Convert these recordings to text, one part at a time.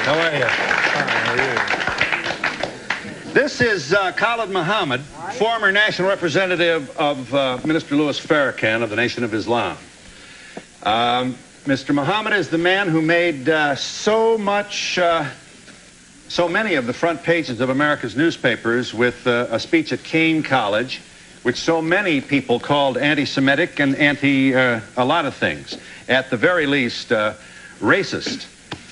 How are you? This is Khalid Muhammad, former national representative of Minister Louis Farrakhan of the Nation of Islam. Mr. Muhammad is the man who made so many of the front pages of America's newspapers with a speech at Kane College, which so many people called anti-Semitic and a lot of things. At the very least, racist.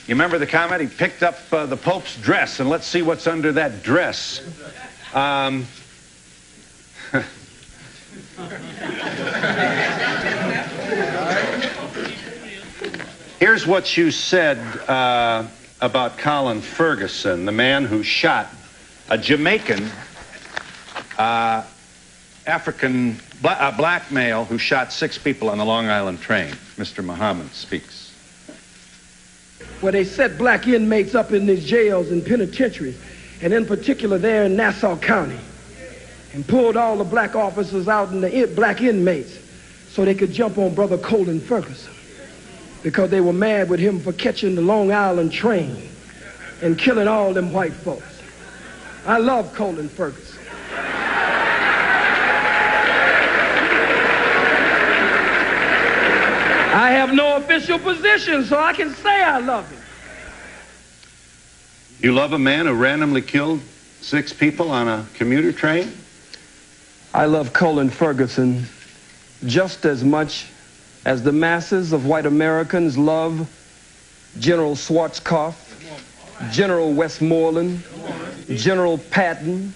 You remember the comment? He picked up the Pope's dress, and let's see what's under that dress. Here's what you said about Colin Ferguson, the man who shot a Jamaican black male who shot 6 people on the Long Island train. Mr. Muhammad speaks. Where they set black inmates up in these jails and penitentiaries, and in particular there in Nassau County, and pulled all the black officers out and the black inmates so they could jump on Brother Colin Ferguson, because they were mad with him for catching the Long Island train and killing all them white folks. I love Colin Ferguson. I have no official position, so I can say I love him. You love a man who randomly killed 6 people on a commuter train? I love Colin Ferguson just as much as the masses of white Americans love General Schwarzkopf, General Westmoreland, General Patton,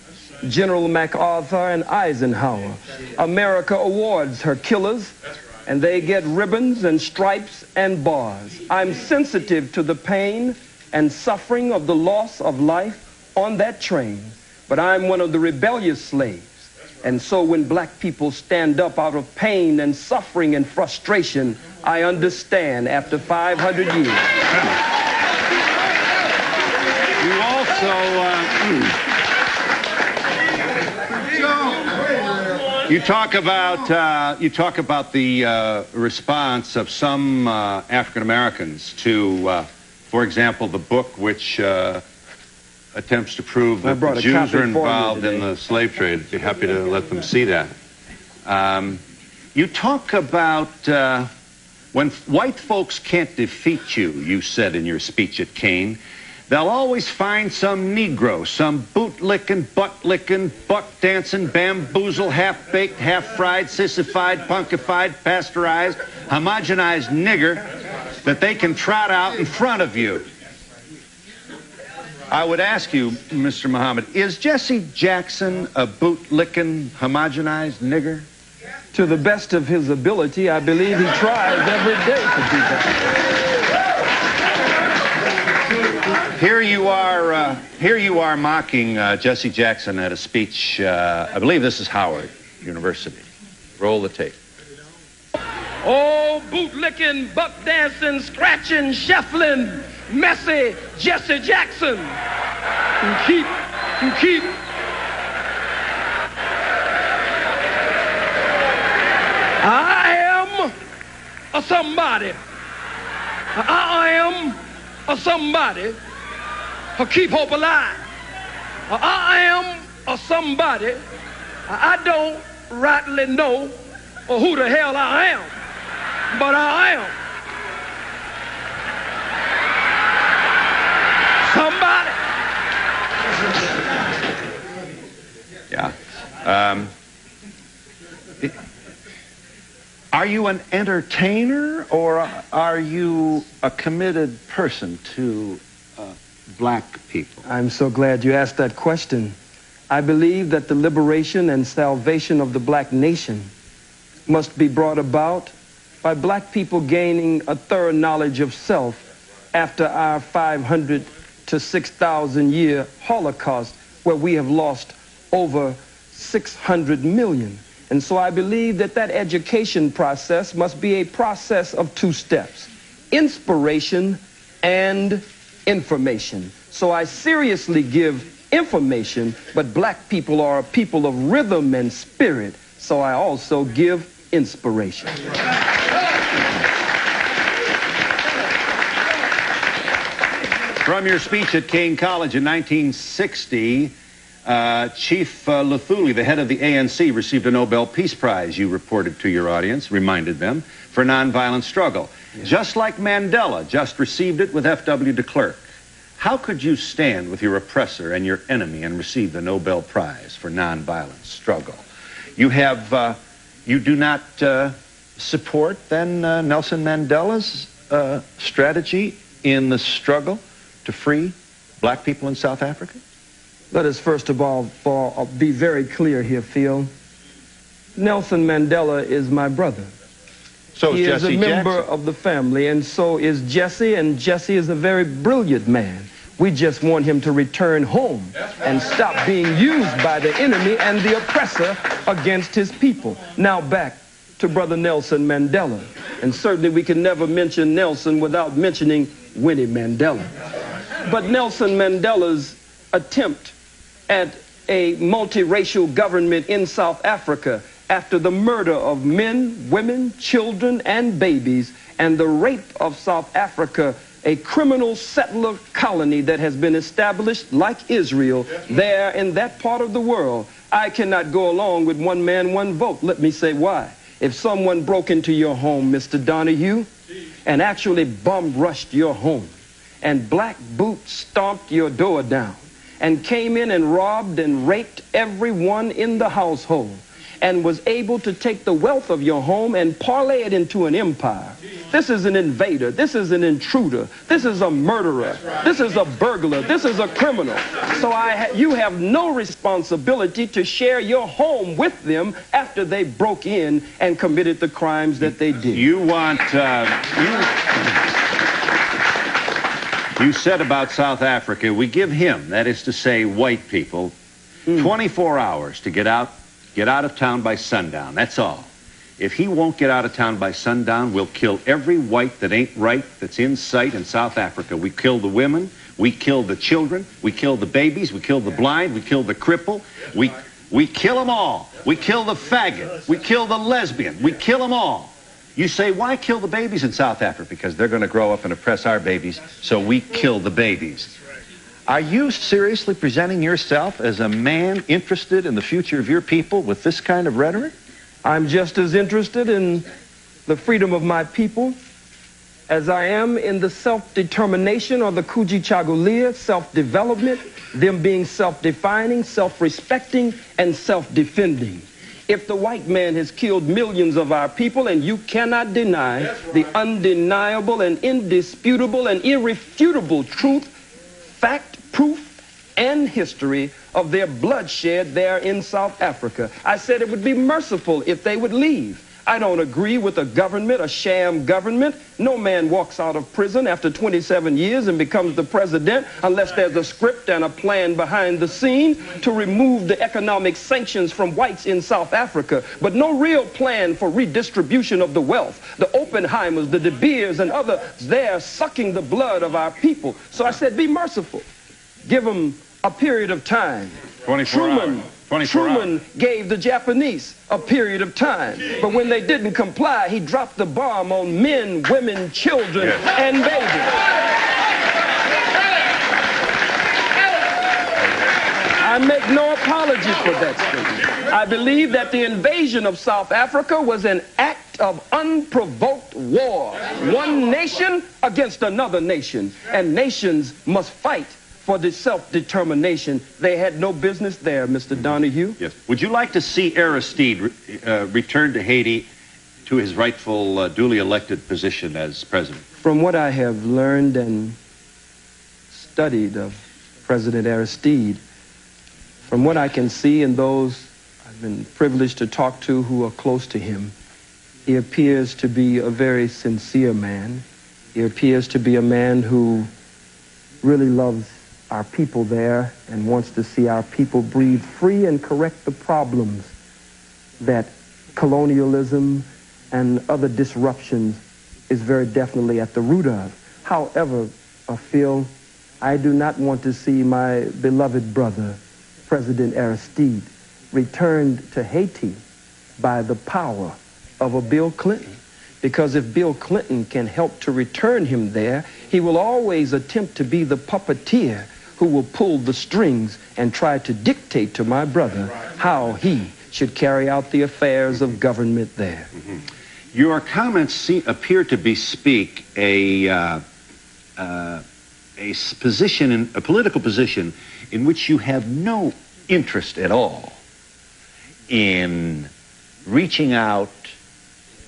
General MacArthur, and Eisenhower. America awards her killers, and they get ribbons and stripes and bars. I'm sensitive to the pain and suffering of the loss of life on that train, but I'm one of the rebellious slaves. And so when black people stand up out of pain and suffering and frustration, I understand after 500 years. You talk about the response of some African Americans to, for example, the book which attempts to prove that the Jews are involved in the slave trade. I'd be happy to let them see that. You talk about when white folks can't defeat you, you said in your speech at Kane, they'll always find some Negro, some boot-licking, butt-licking, buck-dancing, bamboozle, half-baked, half-fried, sissified, punkified, pasteurized, homogenized nigger that they can trot out in front of you. I would ask you, Mr. Muhammad, is Jesse Jackson a boot-licking, homogenized nigger? To the best of his ability, I believe he tries every day to do that. Here you are mocking Jesse Jackson at a speech, I believe this is Howard University. Roll the tape. Oh, boot-licking, buck-dancing, scratching, shuffling, messy Jesse Jackson. You keep. I am a somebody. I am a somebody who keep hope alive. I am a somebody. I don't rightly know who the hell I am, but I am somebody. Yeah. Are you an entertainer, or are you a committed person to black people? I'm so glad you asked that question. I believe that the liberation and salvation of the black nation must be brought about by black people gaining a thorough knowledge of self after our 500 to 6,000 year Holocaust, where we have lost over 600 million. And so I believe that that education process must be a process of 2 steps: inspiration and information. So I seriously give information, but black people are a people of rhythm and spirit, so I also give inspiration. From your speech at Kane College in 1960, Chief Luthuli, the head of the ANC, received a Nobel Peace Prize, you reported to your audience, reminded them, for nonviolent struggle. Yeah. Just like Mandela just received it with F.W. de Klerk. How could you stand with your oppressor and your enemy and receive the Nobel Prize for nonviolent struggle? You have, you do not support, then, Nelson Mandela's strategy in the struggle to free black people in South Africa? Let us first of all be very clear here, Phil. Nelson Mandela is my brother. So is Jesse Jackson. He is a member of the family, and so is Jesse, and Jesse is a very brilliant man. We just want him to return home and stop being used by the enemy and the oppressor against his people. Now back to Brother Nelson Mandela. And certainly we can never mention Nelson without mentioning Winnie Mandela. But Nelson Mandela's attempt at a multiracial government in South Africa after the murder of men, women, children, and babies, and the rape of South Africa, a criminal settler colony that has been established like Israel there in that part of the world. I cannot go along with one man, one vote. Let me say why. If someone broke into your home, Mr. Donahue, and actually bum-rushed your home, and black boots stomped your door down, and came in and robbed and raped everyone in the household, and was able to take the wealth of your home and parlay it into an empire. This is an invader. This is an intruder. This is a murderer. This is a burglar. This is a criminal. So you have no responsibility to share your home with them after they broke in and committed the crimes that they did. You want... You said about South Africa, we give him, that is to say white people, 24 hours to get out of town by sundown. That's all. If he won't get out of town by sundown, we'll kill every white that ain't right that's in sight in South Africa. We kill the women, we kill the children, we kill the babies, we kill the blind, we kill the cripple. We kill them all. We kill the faggot. We kill the lesbian. We kill them all. You say, why kill the babies in South Africa? Because they're going to grow up and oppress our babies, so we kill the babies. Are you seriously presenting yourself as a man interested in the future of your people with this kind of rhetoric? I'm just as interested in the freedom of my people as I am in the self-determination or the Kujichagulia, self-development, them being self-defining, self-respecting, and self-defending. If the white man has killed millions of our people, and you cannot deny the undeniable and indisputable and irrefutable truth, fact, proof, and history of their bloodshed there in South Africa, I said it would be merciful if they would leave. I don't agree with a government, a sham government. No man walks out of prison after 27 years and becomes the president unless there's a script and a plan behind the scenes to remove the economic sanctions from whites in South Africa, but no real plan for redistribution of the wealth. The Oppenheimers, the De Beers, and others there sucking the blood of our people. So I said, be merciful. Give them a period of time. 24 hours. Truman gave the Japanese a period of time, but when they didn't comply, he dropped the bomb on men, women, children, and babies. I make no apology for that statement. I believe that the invasion of South Africa was an act of unprovoked war. One nation against another nation, and nations must fight for the self-determination. They had no business there, Mr. Donahue. Yes. Would you like to see Aristide return to Haiti to his rightful, duly elected position as president? From what I have learned and studied of President Aristide, from what I can see and those I've been privileged to talk to who are close to him, he appears to be a very sincere man. He appears to be a man who really loves our people there and wants to see our people breathe free and correct the problems that colonialism and other disruptions is very definitely at the root of. However, Phil, I do not want to see my beloved brother, President Aristide, returned to Haiti by the power of a Bill Clinton. because if Bill Clinton can help to return him there, he will always attempt to be the puppeteer who will pull the strings and try to dictate to my brother how he should carry out the affairs of government there. Your comments appear to bespeak a political position in which you have no interest at all in reaching out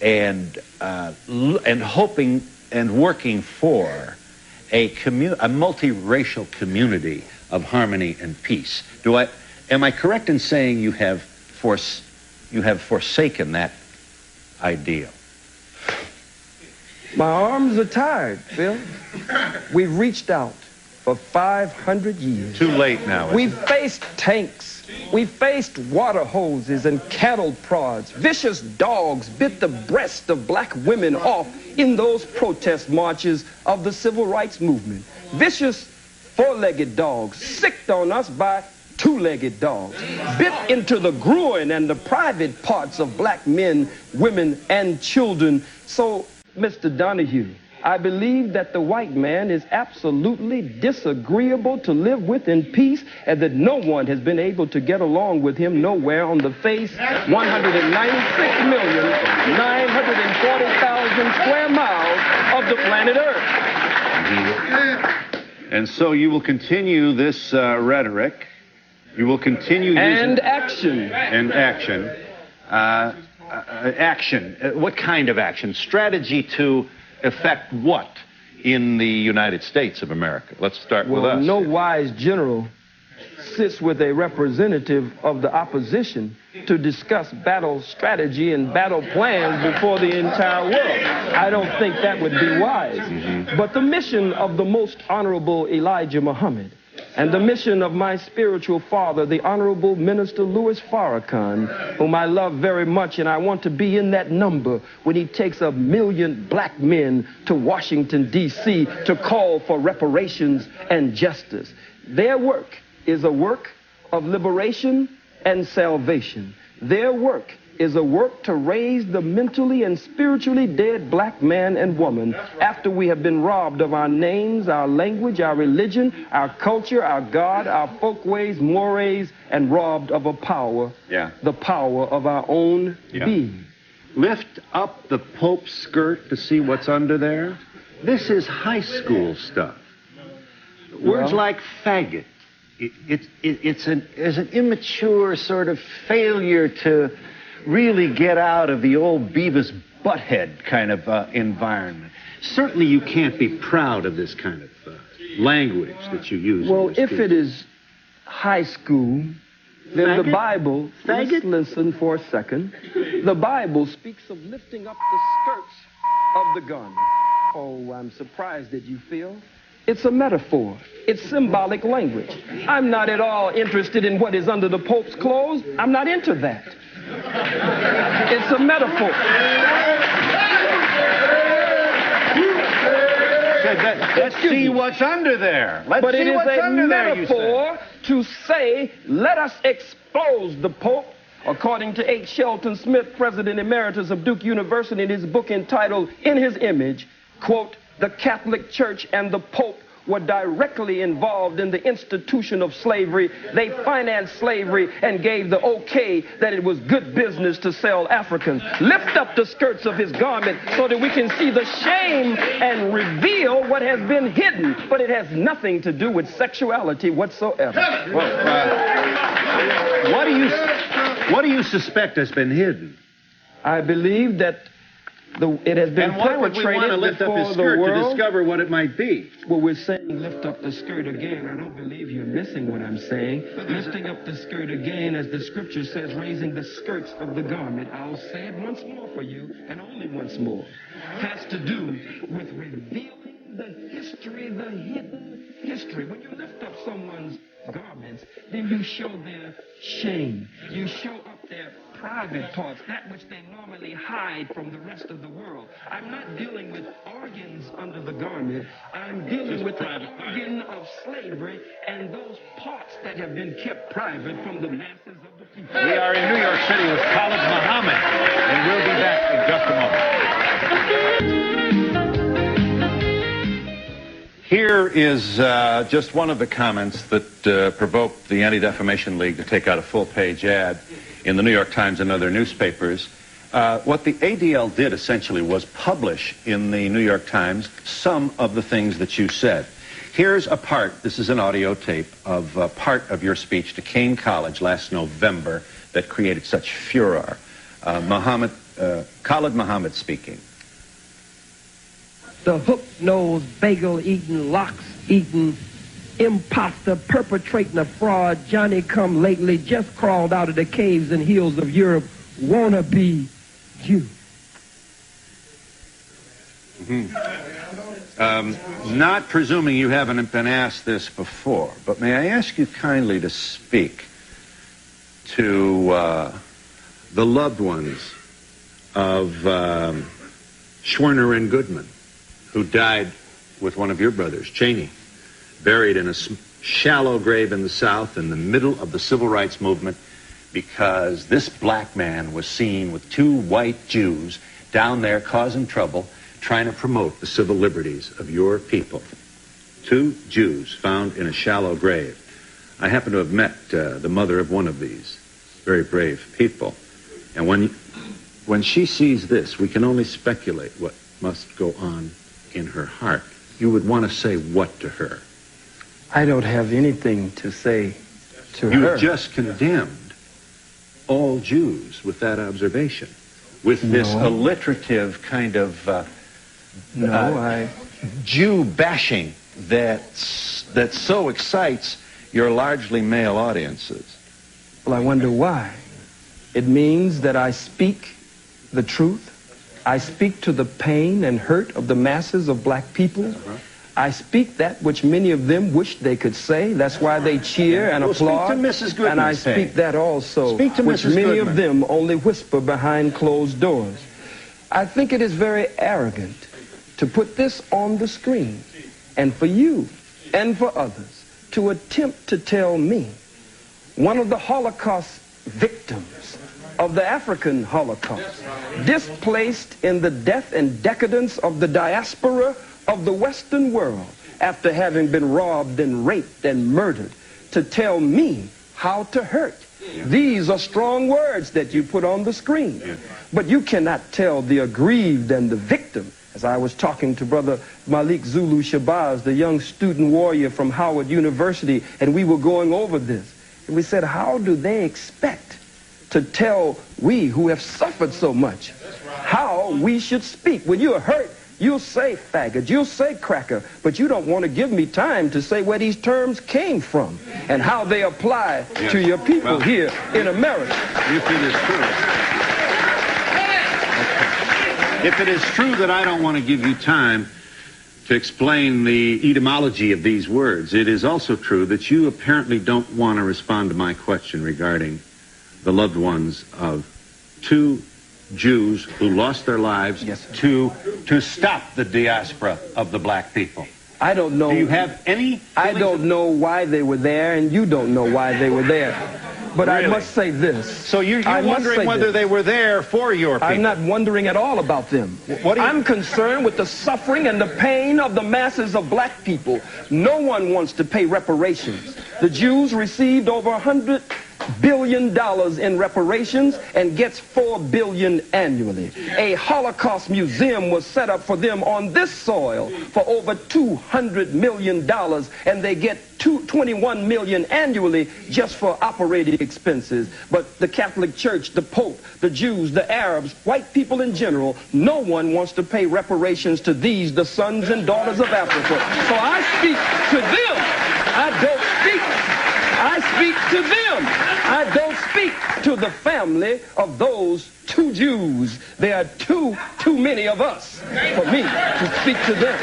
and hoping and working for a multiracial community of harmony and peace. Am I correct in saying you have forsaken that ideal? My arms are tired, Phil. We've reached out for 500 years. Too late now. We've faced tanks. We've faced water hoses and cattle prods. Vicious dogs bit the breast of black women off in those protest marches of the civil rights movement. Vicious four-legged dogs sicked on us by two-legged dogs, bit into the groin and the private parts of black men, women, and children. So, Mr. Donahue, I believe that the white man is absolutely disagreeable to live with in peace, and that no one has been able to get along with him nowhere on the face 196,940,000 square miles of the planet Earth. And so you will continue this rhetoric. You will continue and action. And action. Action. What kind of action? Strategy to affect what in the United States of America? Let's start with us. No wise general sits with a representative of the opposition to discuss battle strategy and battle plans before the entire world. I don't think that would be wise. But the mission of the most honorable Elijah Muhammad and the mission of my spiritual father, the Honorable Minister Louis Farrakhan, whom I love very much, and I want to be in that number when he takes 1 million black men to Washington, D.C. to call for reparations and justice. Their work is a work of liberation and salvation. Their work is a work to raise the mentally and spiritually dead black man and woman after we have been robbed of our names, our language, our religion, our culture, our God, our folkways, mores, and robbed of a power, the power of our own being. Lift up the Pope's skirt to see what's under there. This is high school stuff. Words like faggot. It's an immature sort of failure to really get out of the old Beavis Butthead kind of environment. Certainly you can't be proud of this kind of language that you use. Well, if it is high school, then the Bible, listen for a second, the Bible speaks of lifting up the skirts of the garment. Oh, I'm surprised that you feel. It's a metaphor. It's symbolic language. I'm not at all interested in what is under the Pope's clothes. I'm not into that. It's a metaphor. Let's see what's under there. But it is a metaphor to say, let us expose the Pope, according to H. Shelton Smith, President Emeritus of Duke University, in his book entitled In His Image, quote, the Catholic Church and the Pope were directly involved in the institution of slavery. They financed slavery and gave the okay that it was good business to sell Africans. Lift up the skirts of his garment so that we can see the shame and reveal what has been hidden. But it has nothing to do with sexuality whatsoever. Well, what do you suspect has been hidden? I believe that it has been perpetrated lift up his skirt to discover what it might be. Well, we're saying lift up the skirt again. I don't believe you're missing what I'm saying. Lifting up the skirt again, as the scripture says, raising the skirts of the garment. I'll say it once more for you, and only once more. Has to do with revealing the history, the hidden history. When you lift up someone's garments, then you show their shame. You show up their private parts, that which they normally hide from the rest of the world. I'm not dealing with organs under the garment. I'm dealing with the organ of slavery and those parts that have been kept private from the masses of the people. We are in New York City with Khalid Muhammad, and we'll be back in just a moment. Here is just one of the comments that provoked the Anti-Defamation League to take out a full-page ad in the New York Times and other newspapers. What the ADL did essentially was publish in the New York Times some of the things that you said. Here's a part, this is an audio tape, of part of your speech to Kane College last November that created such furor. Khalid Muhammad speaking. The hook-nosed, bagel-eating, lox-eating, imposter perpetrating a fraud, Johnny-come-lately, just crawled out of the caves and hills of Europe, wannabe Jew. Not presuming you haven't been asked this before, but may I ask you kindly to speak to the loved ones of Schwerner and Goodman, who died with one of your brothers, Cheney, buried in a shallow grave in the South in the middle of the Civil Rights Movement because this black man was seen with two white Jews down there causing trouble, trying to promote the civil liberties of your people. Two Jews found in a shallow grave. I happen to have met the mother of one of these very brave people. And when she sees this, we can only speculate what must go on in her heart. You would want to say what to her? I don't have anything to say to her. You just condemned all Jews with that observation, with this alliterative kind of Jew bashing that so excites your largely male audiences. Well, I wonder why. It means that I speak the truth. I speak to the pain and hurt of the masses of black people. I speak that which many of them wish they could say. That's why they cheer and applaud. Speak to Mrs. Goodman. And I speak that also, speak to which Mrs. many Goodman. of them only whisper behind closed doors. I think it is very arrogant to put this on the screen, and for you and for others to attempt to tell me, one of the Holocaust victims of the African Holocaust, displaced in the death and decadence of the diaspora of the Western world, after having been robbed and raped and murdered, to tell me how to hurt. These are strong words that you put on the screen. But you cannot tell the aggrieved and the victim. As I was talking to Brother Malik Zulu Shabazz, the young student warrior from Howard University, and we were going over this. And we said, how do they expect to tell we who have suffered so much how we should speak? When you're hurt, you'll say faggot, you'll say cracker, but you don't want to give me time to say where these terms came from and how they apply to your people here in America. If it is true. If it is true that I don't want to give you time to explain the etymology of these words, it is also true that you apparently don't want to respond to my question regarding the loved ones of two Jews who lost their lives to stop the diaspora of the black people. I don't know. Do you have any? I don't know why they were there, and you don't know why they were there. But really? I must say this. So you're wondering whether they were there for your people? I'm not wondering at all about them. I'm concerned with the suffering and the pain of the masses of black people. No one wants to pay reparations. The Jews received over $100 billion in reparations and gets $4 billion annually. A Holocaust museum was set up for them on this soil for over $200 million, and they get $21 million annually just for operating expenses. But the Catholic Church, the Pope, the Jews, the Arabs, white people in general, no one wants to pay reparations to these, the sons and daughters of Africa. So I speak to them. I speak to them. I don't speak to the family of those two Jews. There are too many of us for me to speak to them.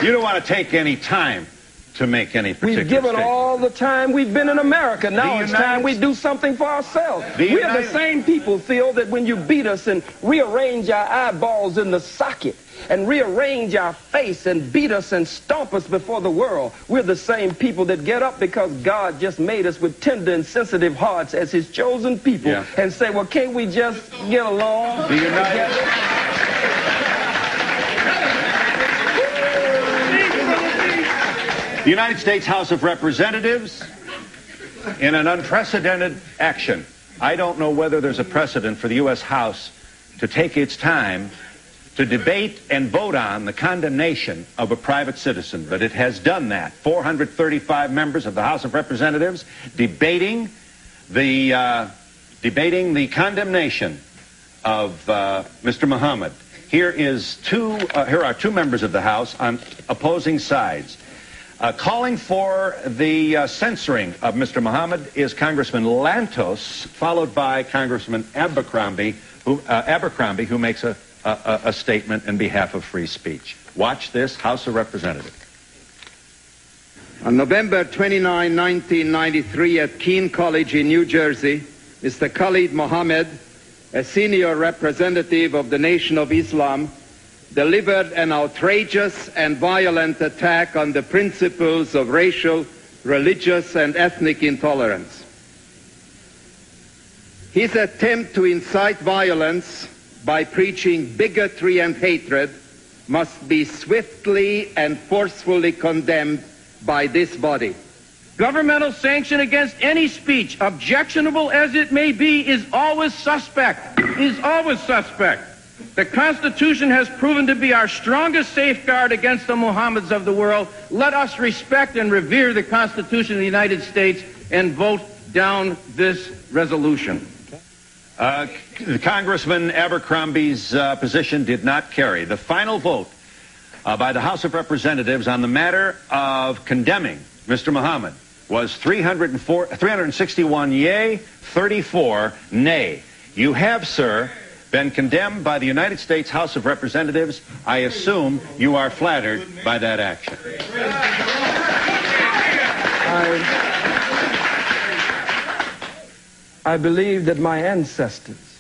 You don't want to take any time to make any particular We've given statement. all the time we've been in America. Now it's time we do something for ourselves. We are the same people, Phil, that when you beat us and rearrange our eyeballs in the socket and rearrange our face and beat us and stomp us before the world, we're the same people that get up because God just made us with tender and sensitive hearts as his chosen people and say, well, can't we just get along? Be united. The United States House of Representatives, in an unprecedented action. I don't know whether there's a precedent for the U.S. House to take its time to debate and vote on the condemnation of a private citizen, but it has done that. 435 members of the House of Representatives debating the condemnation of Mr. Muhammad. Here are two members of the House on opposing sides. Calling for the censoring of Mr. Muhammad is Congressman Lantos, followed by Congressman Abercrombie, who makes a statement in behalf of free speech. Watch this, House of Representatives. On November 29, 1993, at Keene College in New Jersey, Mr. Khalid Mohammed, a senior representative of the Nation of Islam, delivered an outrageous and violent attack on the principles of racial, religious, and ethnic intolerance. His attempt to incite violence by preaching bigotry and hatred must be swiftly and forcefully condemned by this body. Governmental sanction against any speech, objectionable as it may be, is always suspect. The Constitution has proven to be our strongest safeguard against the Mohammeds of the world. Let us respect and revere the Constitution of the United States and vote down this resolution. Congressman Abercrombie's position did not carry. The final vote by the House of Representatives on the matter of condemning Mr. Muhammad was 361 yea, 34 nay. You have, sir, been condemned by the United States House of Representatives. I assume you are flattered by that action. I believe that my ancestors,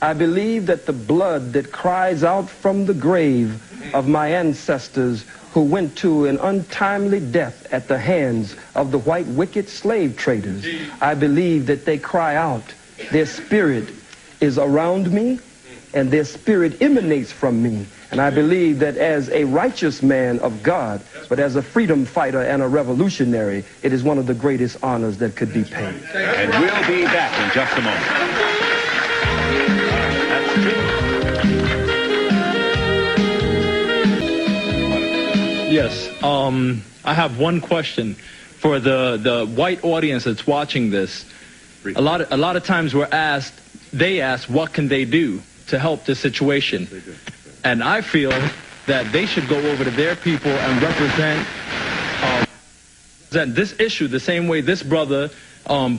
I believe that the blood that cries out from the grave of my ancestors who went to an untimely death at the hands of the white wicked slave traders, I believe that they cry out. Their spirit is around me and their spirit emanates from me. And I believe that as a righteous man of God, but as a freedom fighter and a revolutionary, it is one of the greatest honors that could be paid. And we'll be back in just a moment. Yes, I have one question for the white audience that's watching this. A lot of times they ask, what can they do to help this situation? And I feel that they should go over to their people and represent this issue the same way this brother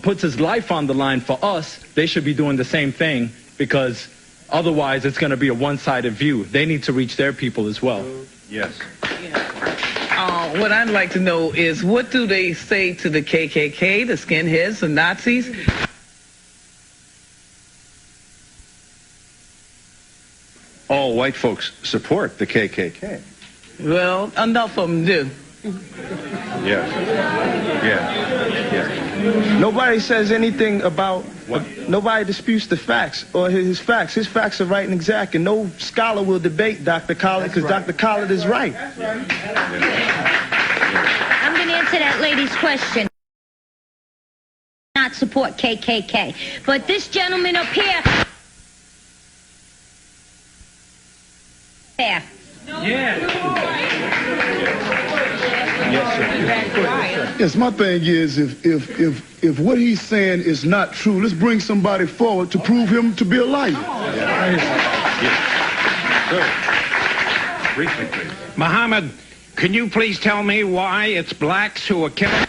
puts his life on the line for us. They should be doing the same thing, because otherwise it's going to be a one-sided view. They need to reach their people as well. Yes. What I'd like to know is, what do they say to the KKK, the skinheads, the Nazis? All white folks support the KKK. Well, enough of them do. Yes. Nobody says anything about, nobody disputes the facts or his facts. His facts are right and exact, and no scholar will debate Dr. Khalid, because Dr. Khalid is right. I'm going to answer that lady's question. Not support KKK. But this gentleman up here... There. Yes, my thing is, if what he's saying is not true, let's bring somebody forward to prove him to be a liar. Briefly, please. Muhammad, can you please tell me why it's blacks who are killing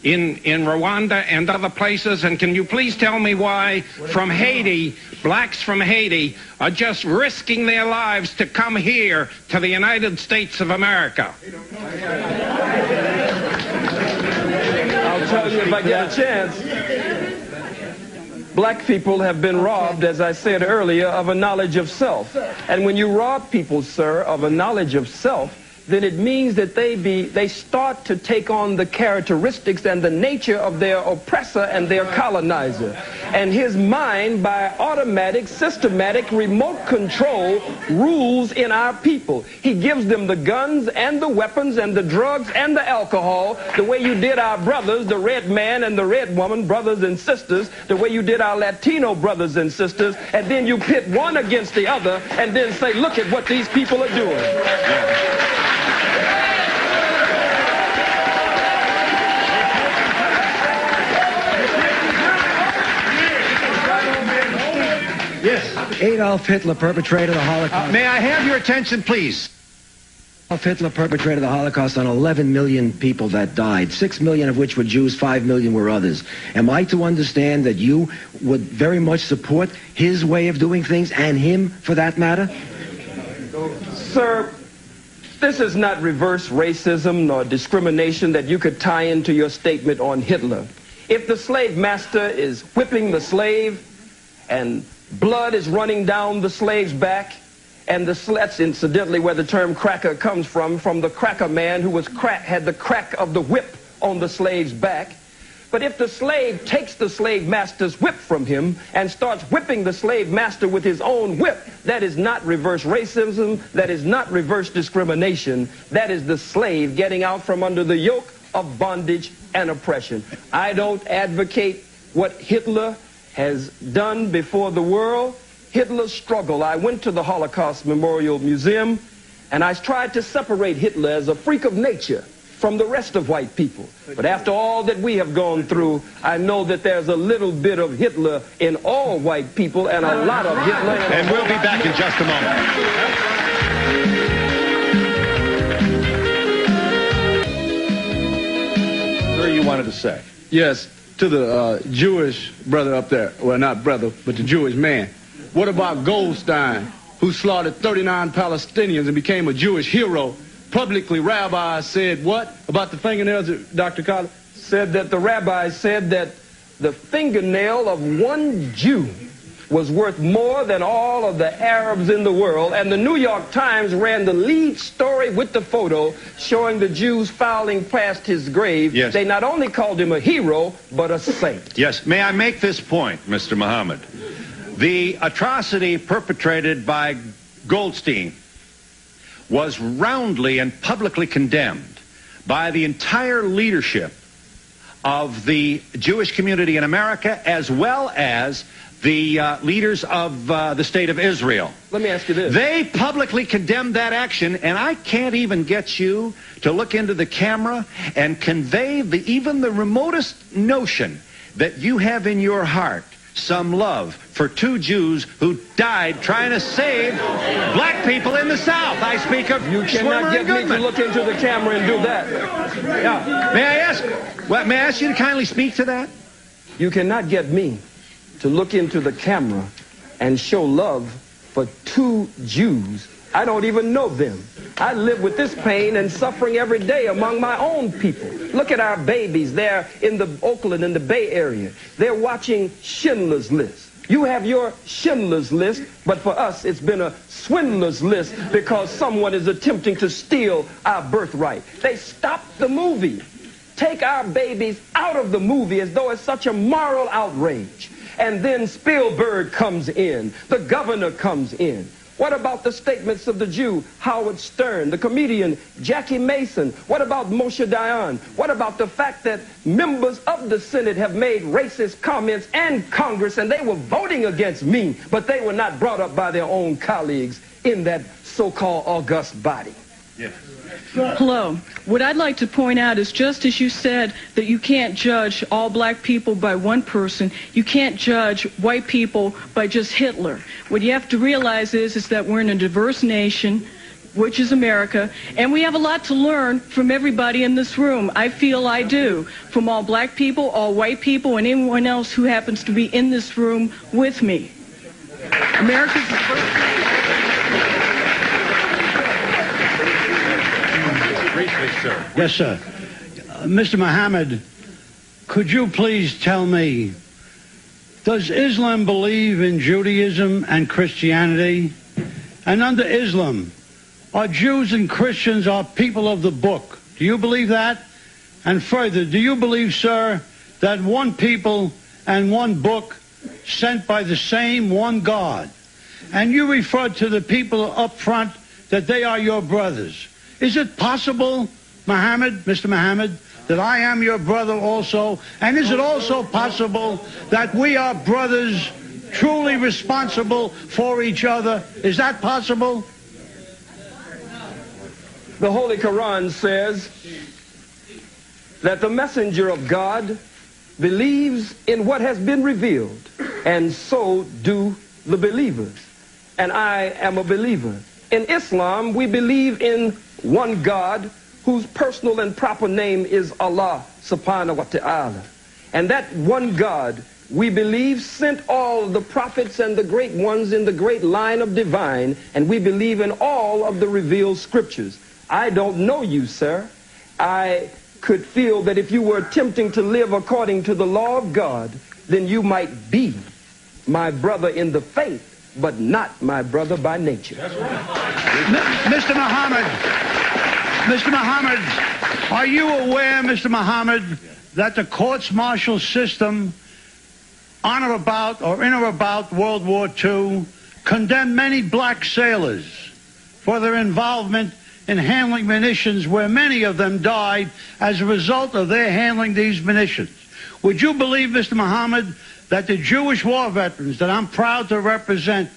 in Rwanda and other places? And can you please tell me why from Haiti, blacks from Haiti are just risking their lives to come here to the United States of America? I'll tell you if I get a chance. Black people have been robbed, as I said earlier, of a knowledge of self. And when you rob people, sir, of a knowledge of self, then it means that they start to take on the characteristics and the nature of their oppressor and their colonizer. And his mind, by automatic, systematic, remote control, rules in our people. He gives them the guns and the weapons and the drugs and the alcohol, the way you did our brothers, the red man and the red woman, brothers and sisters, the way you did our Latino brothers and sisters, and then you pit one against the other and then say, look at what these people are doing. Yes. Adolf Hitler perpetrated the Holocaust. May I have your attention, please? Adolf Hitler perpetrated the Holocaust on 11 million people that died, 6 million of which were Jews, 5 million were others. Am I to understand that you would very much support his way of doing things, and him for that matter? Sir, this is not reverse racism nor discrimination that you could tie into your statement on Hitler. If the slave master is whipping the slave and blood is running down the slave's back, and that's incidentally where the term cracker comes from the cracker man who had the crack of the whip on the slave's back. But if the slave takes the slave master's whip from him and starts whipping the slave master with his own whip, that is not reverse racism, that is not reverse discrimination, that is the slave getting out from under the yoke of bondage and oppression. I don't advocate what Hitler has done before the world. Hitler's struggle. I went to the Holocaust Memorial Museum and I tried to separate Hitler as a freak of nature from the rest of white people. But after all that we have gone through, I know that there's a little bit of Hitler in all white people and a lot of Hitler in And we'll be back in just a moment. Sir, you wanted to say? Yes, to the Jewish brother up there. Well, not brother, but the Jewish man. What about Goldstein, who slaughtered 39 Palestinians and became a Jewish hero? Publicly, rabbis said what about the fingernails, Dr. Khalid? Said that the rabbis said that the fingernail of one Jew was worth more than all of the Arabs in the world. And the New York Times ran the lead story with the photo showing the Jews filing past his grave. Yes. They not only called him a hero, but a saint. Yes. May I make this point, Mr. Muhammad? The atrocity perpetrated by Goldstein was roundly and publicly condemned by the entire leadership of the Jewish community in America, as well as the leaders of the state of Israel. Let me ask you this. They publicly condemned that action, and I can't even get you to look into the camera and convey even the remotest notion that you have in your heart some love for two Jews who died trying to save black people in the South. I speak of You cannot get me to look into the camera and do that. Yeah. May I ask you to kindly speak to that? You cannot get me to look into the camera and show love for two Jews. I don't even know them. I live with this pain and suffering every day among my own people. Look at our babies. They're in the Oakland, in the Bay Area. They're watching Schindler's List. You have your Schindler's List, but for us it's been a swindler's list because someone is attempting to steal our birthright. They stopped the movie. Take our babies out of the movie as though it's such a moral outrage. And then Spielberg comes in. The governor comes in. What about the statements of the Jew Howard Stern, the comedian Jackie Mason? What about Moshe Dayan? What about the fact that members of the Senate have made racist comments and Congress, and they were voting against me, but they were not brought up by their own colleagues in that so-called august body? Yes. Hello. What I'd like to point out is, just as you said that you can't judge all black people by one person, you can't judge white people by just Hitler. What you have to realize is that we're in a diverse nation, which is America, and we have a lot to learn from everybody in this room. I feel I do. From all black people, all white people, and anyone else who happens to be in this room with me. America's the first nation. Briefly, sir. Yes, sir. Mr. Muhammad, could you please tell me, does Islam believe in Judaism and Christianity? And under Islam, are Jews and Christians are people of the book. Do you believe that? And further, do you believe, sir, that one people and one book sent by the same one God? And you referred to the people up front that they are your brothers. Is it possible, Muhammad, Mr. Muhammad, that I am your brother also? And is it also possible that we are brothers truly responsible for each other? Is that possible? The Holy Quran says that the messenger of God believes in what has been revealed, and so do the believers. And I am a believer. In Islam, we believe in one God whose personal and proper name is Allah subhanahu wa ta'ala. And that one God, we believe, sent all the prophets and the great ones in the great line of divine, and we believe in all of the revealed scriptures. I don't know you, sir. I could feel that if you were attempting to live according to the law of God, then you might be my brother in the faith, but not my brother by nature. Mr. Muhammad, are you aware, Mr. Muhammad, that the courts-martial system on or about or in or about World War II condemned many black sailors for their involvement in handling munitions, where many of them died as a result of their handling these munitions? Would you believe, Mr. Muhammad, that the Jewish war veterans that I'm proud to represent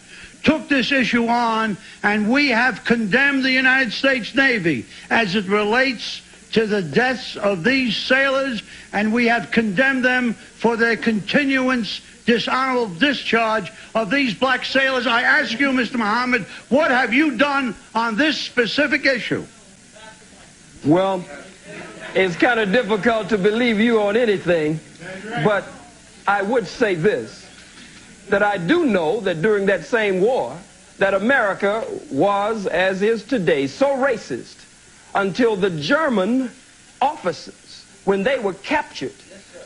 took this issue on, and we have condemned the United States Navy as it relates to the deaths of these sailors, and we have condemned them for their continuance dishonorable discharge of these black sailors? I ask you, Mr. Muhammad, what have you done on this specific issue? Well, it's kind of difficult to believe you on anything, but I would say this, that I do know that during that same war, that America was, as is today, so racist until the German officers, when they were captured,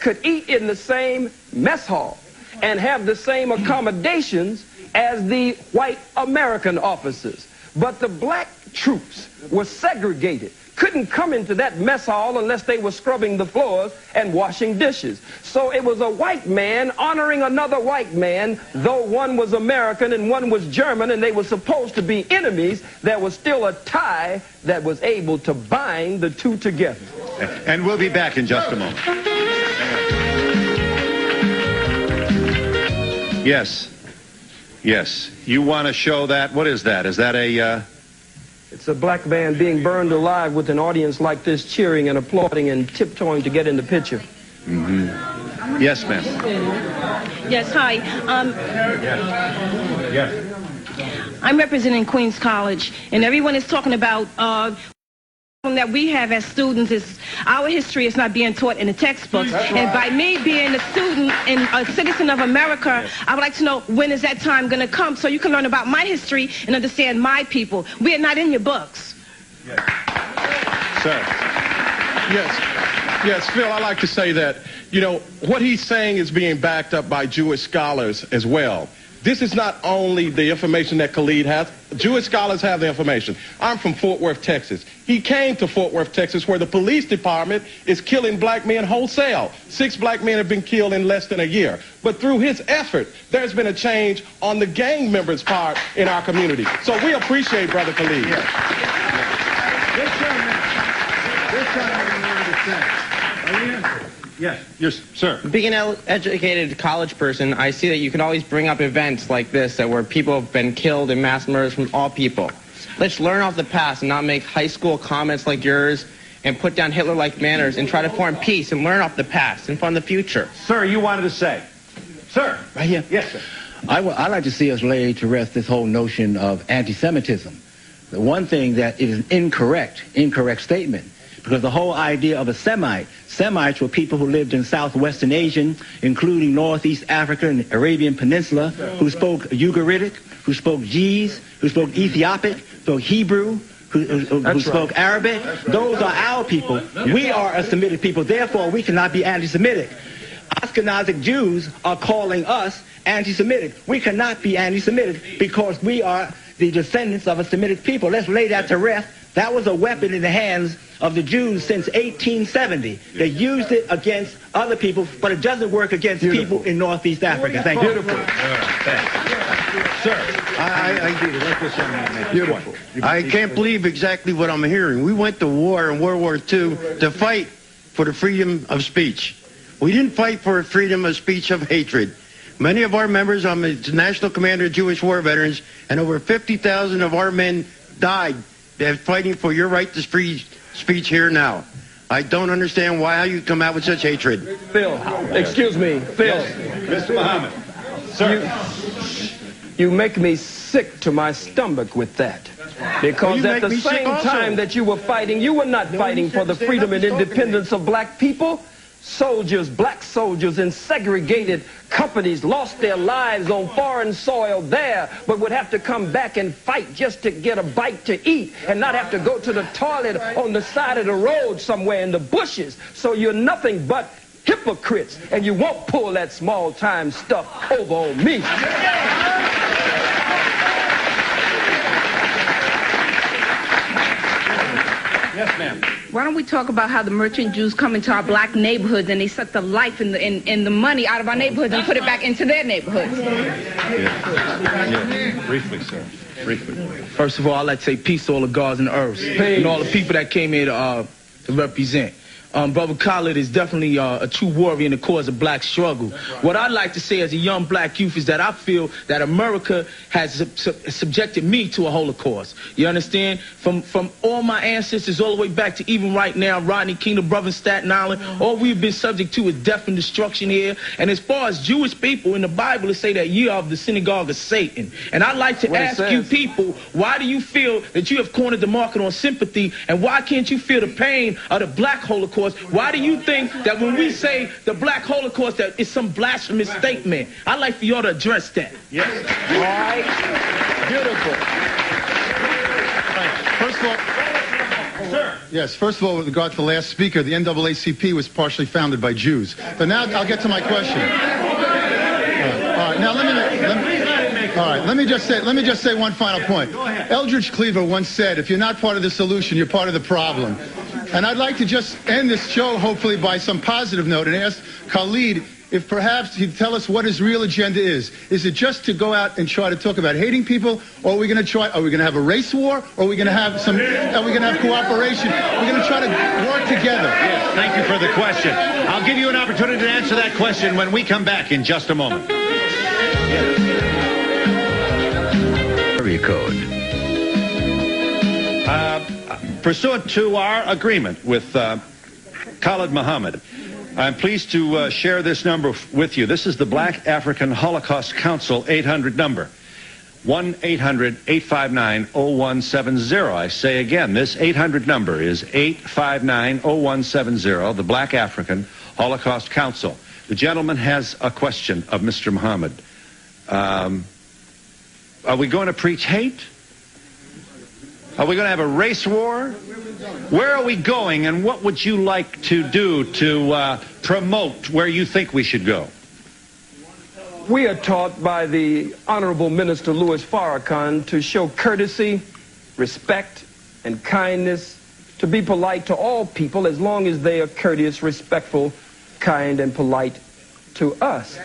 could eat in the same mess hall and have the same accommodations as the white American officers. But the black troops were segregated, couldn't come into that mess hall unless they were scrubbing the floors and washing dishes. So it was a white man honoring another white man, though one was American and one was German, and they were supposed to be enemies. There was still a tie that was able to bind the two together. And we'll be back in just a moment. Yes. You want to show that? What is that? Is that a... It's a black man being burned alive with an audience like this cheering and applauding and tiptoeing to get in the picture. Mm-hmm. Yes, ma'am. Yes, hi. Yes. I'm representing Queens College, and everyone is talking about that we have as students is our history is not being taught in the textbooks. Right. And by me being a student and a citizen of America, yes, I would like to know, when is that time going to come so you can learn about my history and understand my people? We are not in your books. Yes. Sir. Yes, Phil, I like to say that, you know, what he's saying is being backed up by Jewish scholars as well. This is not only the information that Khalid has. Jewish scholars have the information. I'm from Fort Worth, Texas. He came to Fort Worth, Texas, where the police department is killing black men wholesale. 6 black men have been killed in less than a year. But through his effort, there's been a change on the gang members' part in our community. So we appreciate Brother Khalid. Yes. Yes, sir. Being an educated college person, I see that you can always bring up events like this, where people have been killed in mass murders from all people. Let's learn off the past and not make high school comments like yours and put down Hitler-like manners and try to form peace and learn off the past and from the future. Sir, you wanted to say. Sir. Right here. Yes, sir. I'd like to see us lay to rest this whole notion of anti-Semitism. The one thing that is an incorrect statement, because the whole idea of a Semites were people who lived in southwestern Asia, including northeast Africa and the Arabian Peninsula, who spoke Ugaritic, who spoke Ge'ez, who spoke Ethiopic, spoke Hebrew, who spoke Arabic. Those are our people. We are a Semitic people. Therefore, we cannot be anti-Semitic. Ashkenazic Jews are calling us anti-Semitic. We cannot be anti-Semitic because we are the descendants of a Semitic people. Let's lay that to rest. That was a weapon in the hands of the Jews since 1870. They used it against other people, but it doesn't work against people in Northeast Africa. Thank you. Beautiful. Sir, I did it. Let this young man make his point. I can't believe exactly what I'm hearing. We went to war in World War II to fight for the freedom of speech. We didn't fight for freedom of speech of hatred. Many of our members, I'm the National Commander of Jewish War Veterans, and over 50,000 of our men died fighting for your right to free speech here now. I don't understand why you come out with such hatred. Phil, excuse me, Phil. Mr. Muhammad, sir. You make me sick to my stomach with that. Because at the same time that you were fighting, you were not fighting for the freedom and independence of black people. Soldiers, black soldiers in segregated companies lost their lives on foreign soil there, but would have to come back and fight just to get a bite to eat and not have to go to the toilet on the side of the road somewhere in the bushes. So you're nothing but hypocrites, and you won't pull that small-time stuff over on me. Yes, ma'am. Why don't we talk about how the merchant Jews come into our black neighborhoods and they suck the life and the money out of our neighborhoods and put it back into their neighborhoods? Yeah. Briefly, sir. Briefly. First of all, I'd like to say peace to all the gods and earths and all the people that came here to represent. Brother Khalid is definitely a true warrior in the cause of black struggle. What I'd like to say as a young black youth is that I feel that America has subjected me to a Holocaust. You understand? From all my ancestors all the way back to even right now, Rodney King, the brother in Staten Island, all we've been subject to is death and destruction here. And as far as Jewish people, in the Bible, it say that ye are of the synagogue of Satan. And I'd like to ask you people, why do you feel that you have cornered the market on sympathy, and why can't you feel the pain of the black Holocaust? Why do you think that when we say the black Holocaust that it's some blasphemous statement? I'd like for y'all to address that. Yes. All right. Beautiful. First of all, sir. Yes, first of all, with regard to the last speaker, the NAACP was partially founded by Jews. But now I'll get to my question. All right. Now let me just say one final point. Eldridge Cleaver once said, if you're not part of the solution, you're part of the problem. And I'd like to just end this show, hopefully, by some positive note and ask Khalid if perhaps he'd tell us what his real agenda is. Is it just to go out and try to talk about hating people, or are we going to have a race war, or are we going to have cooperation? We're going to try to work together. Yes, thank you for the question. I'll give you an opportunity to answer that question when we come back in just a moment. Area code. Pursuant to our agreement with Khalid Muhammad, I'm pleased to share this number with you. This is the Black African Holocaust Council 800 number, 1-800-859-0170. I say again, this 800 number is 859-0170, the Black African Holocaust Council. The gentleman has a question of Mr. Muhammad. Are we going to preach hate? Are we going to have a race war? Where are we going, and what would you like to do to promote where you think we should go? We are taught by the Honorable Minister Louis Farrakhan to show courtesy, respect, and kindness, to be polite to all people as long as they are courteous, respectful, kind, and polite to us.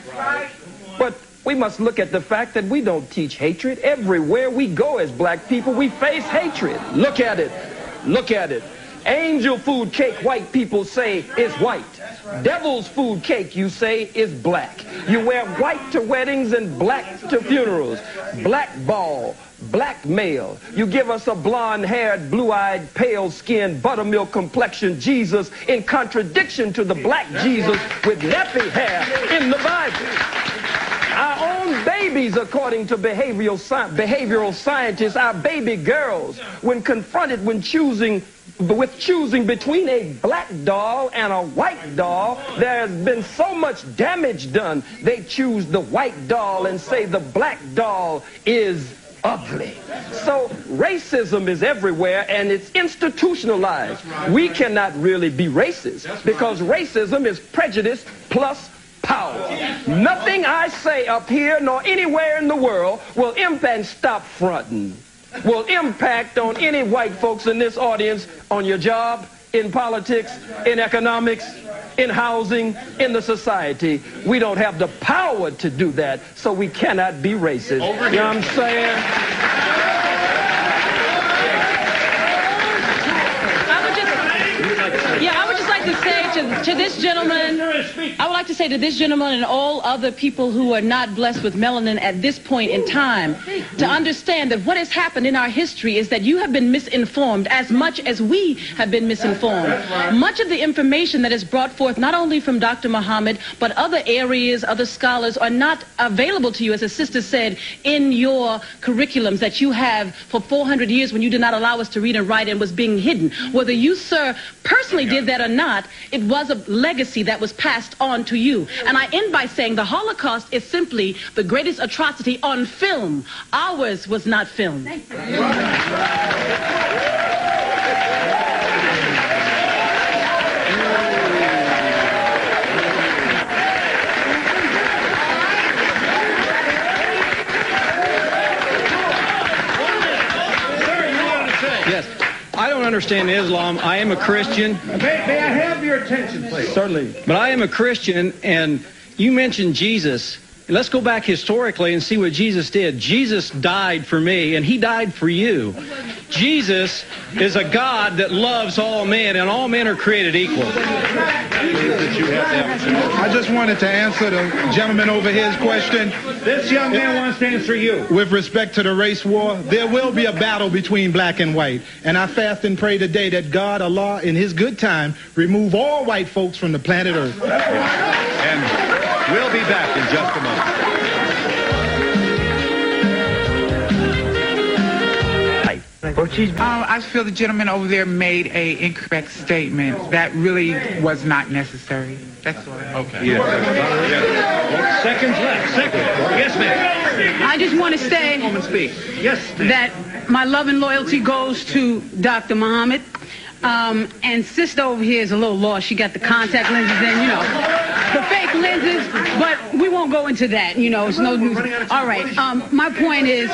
But we must look at the fact that we don't teach hatred. Everywhere we go as black people, we face hatred. Look at it. Look at it. Angel food cake, white people say, is white. Devil's food cake, you say, is black. You wear white to weddings and black to funerals. Black ball, black male. You give us a blonde-haired, blue-eyed, pale-skinned, buttermilk complexion Jesus in contradiction to the black Jesus with nappy hair in the Bible. Our own babies, according to behavioral scientists, our baby girls, when confronted with choosing between a black doll and a white doll, there has been so much damage done, they choose the white doll and say the black doll is ugly. So racism is everywhere, and it's institutionalized. We cannot really be racist because racism is prejudice plus power. Nothing I say up here nor anywhere in the world will impact, stop fronting, will impact on any white folks in this audience, on your job, in politics, in economics, in housing, in the society. We don't have the power to do that, so we cannot be racist. You know what I'm saying? I would just like to say to this gentleman, I would like to say to this gentleman and all other people who are not blessed with melanin at this point in time, to understand that what has happened in our history is that you have been misinformed as much as we have been misinformed. Much of the information that is brought forth, not only from Dr. Muhammad, but other areas, other scholars, are not available to you, as a sister said, in your curriculums that you have for 400 years when you did not allow us to read and write and was being hidden. Whether you, sir, personally did that or not, it was a legacy that was passed on to you. And I end by saying the Holocaust is simply the greatest atrocity on film. Ours was not filmed. Yes. I don't understand Islam. I am a Christian. May I have your attention, please? Certainly. But I am a Christian, and you mentioned Jesus. Let's go back historically and see what Jesus did. Jesus died for me, and he died for you. Jesus is a God that loves all men, and all men are created equal. I just wanted to answer the gentleman over here's question. This young man wants to answer you. With respect to the race war, there will be a battle between black and white. And I fast and pray today that God, Allah, in his good time, remove all white folks from the planet Earth. And we'll be back in just a moment. I feel the gentleman over there made an incorrect statement. That really was not necessary. That's all. Okay. Yeah. Seconds left. Second. Yes, ma'am. I just want to say yes, that my love and loyalty goes to Dr. Muhammad. And sister over here is a little lost. She got the contact lenses in, you know, the fake lenses, but we won't go into that, you know, it's no news. All right, my point is,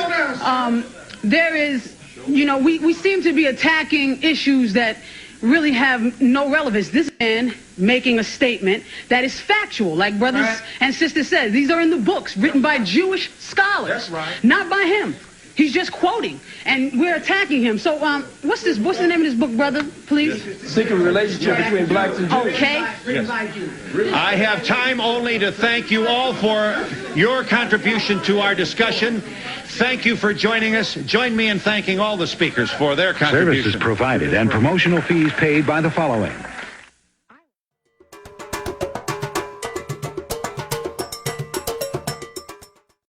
there is, you know, we seem to be attacking issues that really have no relevance. This man making a statement that is factual, like brothers and sisters said. These are in the books written by Jewish scholars, not by him. He's just quoting, and we're attacking him. So, what's the name of this book, brother, please? Secret Relationship Between Blacks and Jews. Okay. Yes. I have time only to thank you all for your contribution to our discussion. Thank you for joining us. Join me in thanking all the speakers for their contribution. Services provided and promotional fees paid by the following.